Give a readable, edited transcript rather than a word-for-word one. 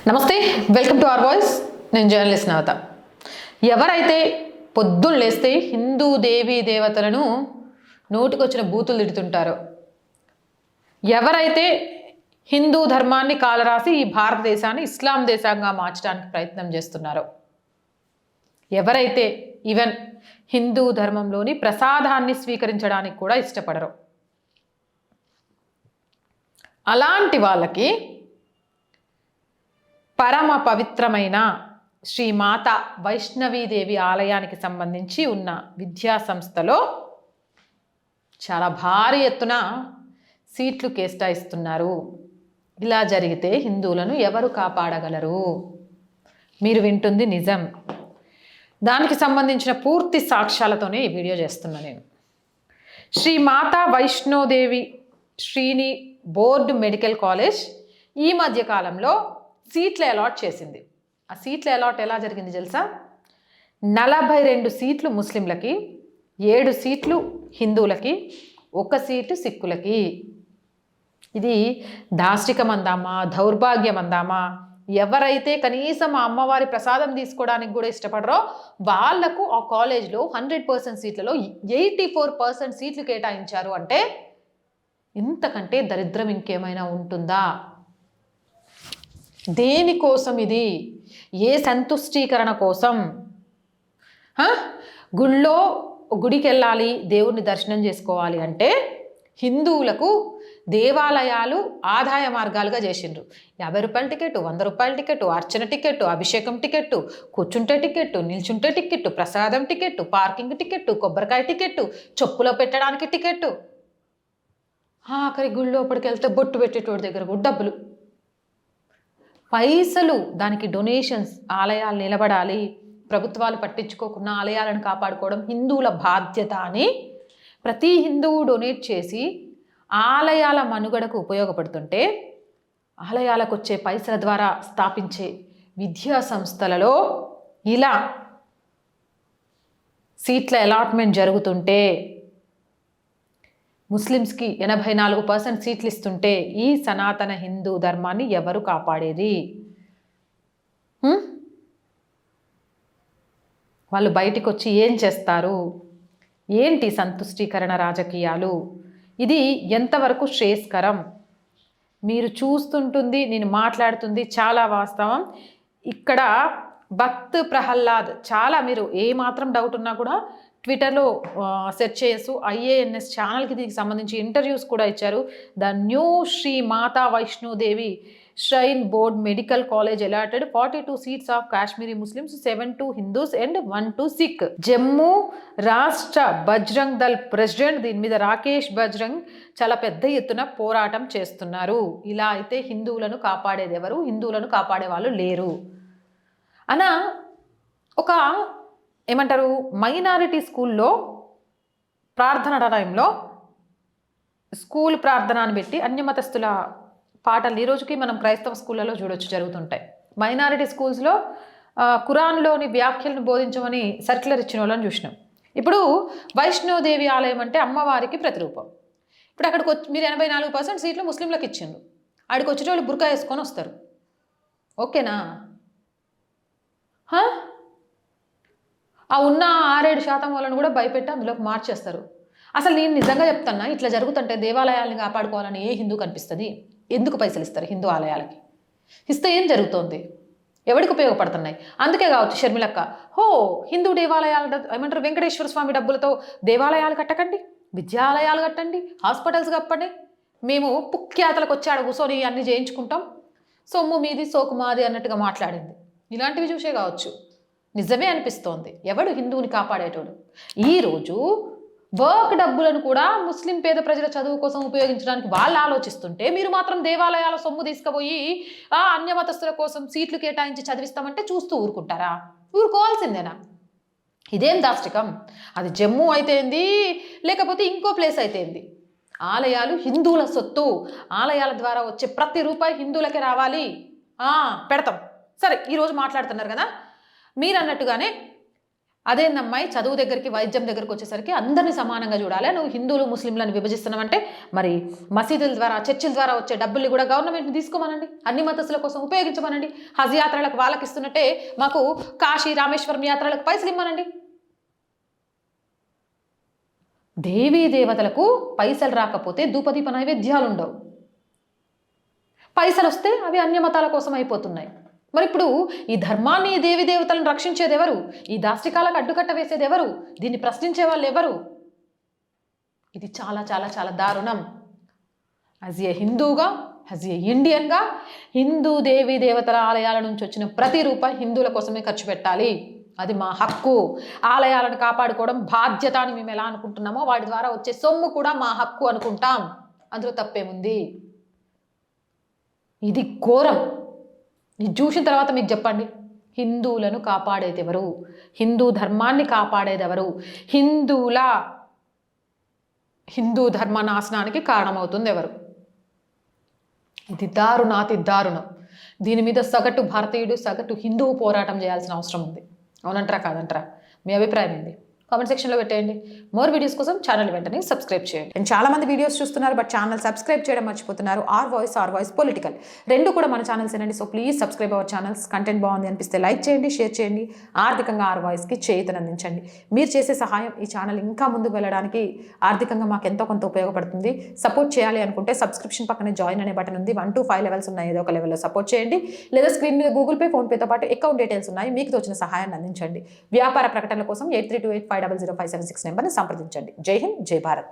నమస్తే, welcome to our voice. నేను journalist నవత. ఎవరైతే పొద్దున్న లేస్తే హిందూ దేవీ దేవతలను నోటికొచ్చిన బూతులు తిడుతుంటారో, ఎవరైతే హిందూ ధర్మాన్ని కాలరాసి ఈ భారతదేశాన్ని ఇస్లాం దేశంగా మార్చడానికి ప్రయత్నం చేస్తున్నారో, ఎవరైతే ఈవెన్ హిందూ ధర్మంలోని ప్రసాదాన్ని స్వీకరించడానికి కూడా ఇష్టపడరు, అలాంటి వాళ్ళకి పరమ పవిత్రమైన శ్రీమాత వైష్ణవీదేవి ఆలయానికి సంబంధించి ఉన్న విద్యా సంస్థలో చాలా భారీ ఎత్తున సీట్లు కేటాయిస్తున్నారు. ఇలా జరిగితే హిందువులను ఎవరు కాపాడగలరు? మీరు వింటుంది నిజం. దానికి సంబంధించిన పూర్తి సాక్ష్యాలతోనే ఈ వీడియో చేస్తున్నా నేను. Srimata Vaishno Devi Srini board medical college ఈ మధ్య కాలంలో సీట్లు అలాట్ చేసింది. ఆ సీట్ల అలాట్ ఎలా జరిగింది తెలుసా? 42 సీట్లు ముస్లింలకి, 7 సీట్లు హిందువులకి, 1 సీటు సిక్కులకి. ఇది దాష్టికం అందామా, దౌర్భాగ్యం అందామా? ఎవరైతే కనీసం ఆ అమ్మవారి ప్రసాదం తీసుకోవడానికి కూడా ఇష్టపడరో వాళ్లకు ఆ కాలేజ్లో 100% సీట్లలో 84% సీట్లు కేటాయించారు. అంటే ఇంతకంటే దరిద్రం ఇంకేమైనా ఉంటుందా? దేనికోసం ఇది? ఏ సంతుష్టీకరణ కోసం? గుడికి వెళ్ళాలి, దేవుణ్ణి దర్శనం చేసుకోవాలి అంటే హిందువులకు దేవాలయాలు ఆదాయ మార్గాలుగా చేసిండ్రు. 50 రూపాయల టికెట్, 100 రూపాయల టికెట్, అర్చన టికెట్, అభిషేకం టికెట్, కూర్చుంటే టికెట్, నిల్చుంటే టికెట్, ప్రసాదం టికెట్, పార్కింగ్ టికెట్, కొబ్బరికాయ టికెట్, చెప్పులో పెట్టడానికి టికెట్, ఆఖరి గుడి లోపలికి వెళ్తే బొట్టు పెట్టేటోడి దగ్గర కూడా డబ్బులు, పైసలు, దానికి డొనేషన్స్. ఆలయాలు నిలబడాలి, ప్రభుత్వాలు పట్టించుకోకుండా ఆలయాలను కాపాడుకోవడం హిందువుల బాధ్యత అని ప్రతి హిందువు డొనేట్ చేసి ఆలయాల మనుగడకు ఉపయోగపడుతుంటే, ఆలయాలకు వచ్చే పైసల ద్వారా స్థాపించే విద్యా సంస్థలలో ఇలా సీట్ల అలాట్మెంట్ జరుగుతుంటే, ముస్లిమ్స్కి 84% సీట్లు ఇస్తుంటే ఈ సనాతన హిందూ ధర్మాన్ని ఎవరు కాపాడేది? వాళ్ళు బయటికి వచ్చి ఏం చేస్తారు? ఏంటి సంతుష్టీకరణ రాజకీయాలు? ఇది ఎంతవరకు శ్రేయస్కరం? మీరు చూస్తుంటుంది, నేను మాట్లాడుతుంది చాలా వాస్తవం. ఇక్కడ భక్త్ ప్రహ్లాద్ చాలా, మీరు ఏమాత్రం డౌట్ ఉన్నా కూడా ట్విట్టర్లో సెర్చ్ చేస్తూ IANS ఛానల్కి దీనికి సంబంధించి ఇంటర్వ్యూస్ కూడా ఇచ్చారు. The new Shri Mata Vaishno Devi shrine board medical college allotted 42 seats of Kashmiri Muslims, 7 to Hindus and 1 to Sikh. Jammu రాష్ట్ర బజరంగ్ దళ్ ప్రెసిడెంట్ దీని మీద రాకేష్ బజరంగ్ చాలా పెద్ద ఎత్తున పోరాటం చేస్తున్నారు. ఇలా అయితే హిందువులను కాపాడేది ఎవరు? హిందువులను కాపాడే వాళ్ళు లేరు అన్న ఒక ఏమంటారు, మైనారిటీ స్కూల్లో ప్రార్థన టైంలో స్కూల్ ప్రార్థన అని పెట్టి అన్యమతస్థుల పాటలు ఈ రోజుకి మనం క్రైస్తవ స్కూళ్ళలో చూడొచ్చు, జరుగుతుంటాయి. మైనారిటీ స్కూల్స్లో ఖురాన్లోని వ్యాఖ్యలను బోధించమని సర్క్యులర్ ఇచ్చిన వాళ్ళని చూసినాం. ఇప్పుడు వైష్ణోదేవి ఆలయం అంటే అమ్మవారికి ప్రతిరూపం. ఇప్పుడు అక్కడికి వచ్చి మీరు 84% సీట్లు ముస్లింలకు ఇచ్చిండ్రు, ఆడికి వచ్చే వాళ్ళు బుర్కా వేసుకొని వస్తారు. ఓకేనా? ఆ ఉన్న 6-7% వాళ్ళని కూడా భయపెట్టి అందులోకి మార్చేస్తారు. అసలు నేను నిజంగా చెప్తున్నా, ఇట్లా జరుగుతుంటే దేవాలయాలను కాపాడుకోవాలని ఏ హిందూ కనిపిస్తుంది? ఎందుకు పైసలు ఇస్తారు హిందూ ఆలయాలకి? ఇస్తే ఏం జరుగుతుంది? ఎవరికి ఉపయోగపడుతున్నాయి? అందుకే కావచ్చు షర్మిలక్క, హిందూ దేవాలయాలు ఏమంటారు, వెంకటేశ్వర స్వామి డబ్బులతో దేవాలయాలు కట్టకండి, విద్యాలయాలు కట్టండి, హాస్పిటల్స్ కప్పండి, మేము పుఖ్యాతలకు వచ్చాడు కూర్చొని అన్ని చేయించుకుంటాం, సొమ్ము మీది సోకు మాది అన్నట్టుగా మాట్లాడింది. ఇలాంటివి చూసే కావచ్చు నిజమే అనిపిస్తోంది. ఎవడు హిందువుని కాపాడేటోడు? ఈరోజు వర్క్ డబ్బులను కూడా ముస్లిం పేద ప్రజల చదువు కోసం ఉపయోగించడానికి వాళ్ళు ఆలోచిస్తుంటే, మీరు మాత్రం దేవాలయాల సొమ్ము తీసుకుపోయి అన్యమతస్థుల కోసం సీట్లు కేటాయించి చదివిస్తామంటే చూస్తూ ఊరుకుంటారా? ఊరుకోవాల్సిందేనా? ఇదేం దాష్టికం? అది జమ్మూ అయితేంది, లేకపోతే ఇంకో ప్లేస్ అయితేంది. ఆలయాలు హిందువుల సొత్తు. ఆలయాల ద్వారా వచ్చే ప్రతి రూపాయి హిందువులకే రావాలి. పెడతాం. సరే, ఈరోజు మాట్లాడుతున్నారు కదా, మీరు అన్నట్టుగానే అదేందమ్మాయి చదువు దగ్గరికి వైద్యం దగ్గరికి వచ్చేసరికి అందరినీ సమానంగా చూడాలి, నువ్వు హిందువులు ముస్లింలను విభజిస్తున్నావంటే మరి మసీదుల ద్వారా చర్చిల ద్వారా వచ్చే డబ్బుల్ని కూడా గవర్నమెంట్ని తీసుకోమనండి, అన్ని మతస్థుల కోసం ఉపయోగించమనండి. హజ్ యాత్రలకు వాళ్ళకి ఇస్తున్నట్టే మాకు కాశీ రామేశ్వరం యాత్రలకు పైసలు ఇమ్మనండి. దేవీ దేవతలకు పైసలు రాకపోతే ధూపదీప నైవేద్యాలు ఉండవు, పైసలు వస్తే అవి అన్య మతాల కోసం అయిపోతున్నాయి. మరి ఇప్పుడు ఈ ధర్మాన్ని దేవి దేవతలను రక్షించేది ఎవరు? ఈ దాష్టికాలకు అడ్డుకట్ట వేసేది ఎవరు? దీన్ని ప్రశ్నించే వాళ్ళు ఎవరు? ఇది చాలా చాలా చాలా దారుణం. యాజ్ ఏ హిందూగా, యాజ్ ఏ ఇండియన్గా, హిందూ దేవి దేవతల ఆలయాల నుంచి వచ్చిన ప్రతి రూపాయి హిందువుల కోసమే ఖర్చు పెట్టాలి, అది మా హక్కు. ఆలయాలను కాపాడుకోవడం బాధ్యత అని మేము ఎలా అనుకుంటున్నామో వాటి ద్వారా వచ్చే సొమ్ము కూడా మా హక్కు అనుకుంటాం, అందులో తప్పేముంది? ఇది ఘోరం. ఇది చూసిన తర్వాత మీకు చెప్పండి, హిందువులను కాపాడేది ఎవరు? హిందూ ధర్మాన్ని కాపాడేది ఎవరు? హిందూ ధర్మ నాశనానికి కారణమవుతుంది ఎవరు? ఇది దారుణాతి దారుణం. దీని మీద సగటు భారతీయుడు, సగటు హిందువు పోరాటం చేయాల్సిన అవసరం ఉంది. అవునంటారా కాదంటారా? మీ అభిప్రాయం ఏంది? కామెంట్ సెక్షన్లో పెట్టేయండి. మోర్ వీడియోస్ కోసం ఛానల్ వెంటనే సబ్స్క్రైబ్ చేయండి. అండ్ చాలా మంది వీడియోస్ చూస్తున్నారు బట్ ఛానల్ సబ్స్క్రైబ్ చేయడం మర్చిపోతున్నారు. ఆర్ వాయిస్ పొలిటికల్ రెండు కూడా మన ఛానల్స్ ఏనండి. So please subscribe our channels. Content బాగుంది అనిపిస్తే లైక్ చేయండి, షేర్ చేయండి. ఆర్థికంగా ఆర్ వాయిస్కి చేయూతనందించండి. మీరు చేసే సహాయం ఈ ఛానల్ ఇంకా ముందుకు వెళ్ళడానికి ఆర్థికంగా మాకు ఎంతో కొంత ఉపయోగపడుతుంది. సపోర్ట్ చేయాలి అనుకుంటే సబ్స్క్రిప్షన్ పక్కనే జాయిన్ అనే బటన్ ఉంది. 1 to 5 లెవెల్స్ ఉన్నాయి, ఏదో ఒక లెవెల్లో సపోర్ట్ చేయండి. లేదా స్క్రీన్ మీద గూగుల్ పే, ఫోన్పేతో పాటు అకౌంట్ డీటెయిల్స్ ఉన్నాయి, మీకు తోచిన సహాయాన్ని అందించండి. వ్యాపార ప్రకటనల కోసం 8328500576 నెంబర్ని సంప్రదించండి. జై హింద్, జై భారత్.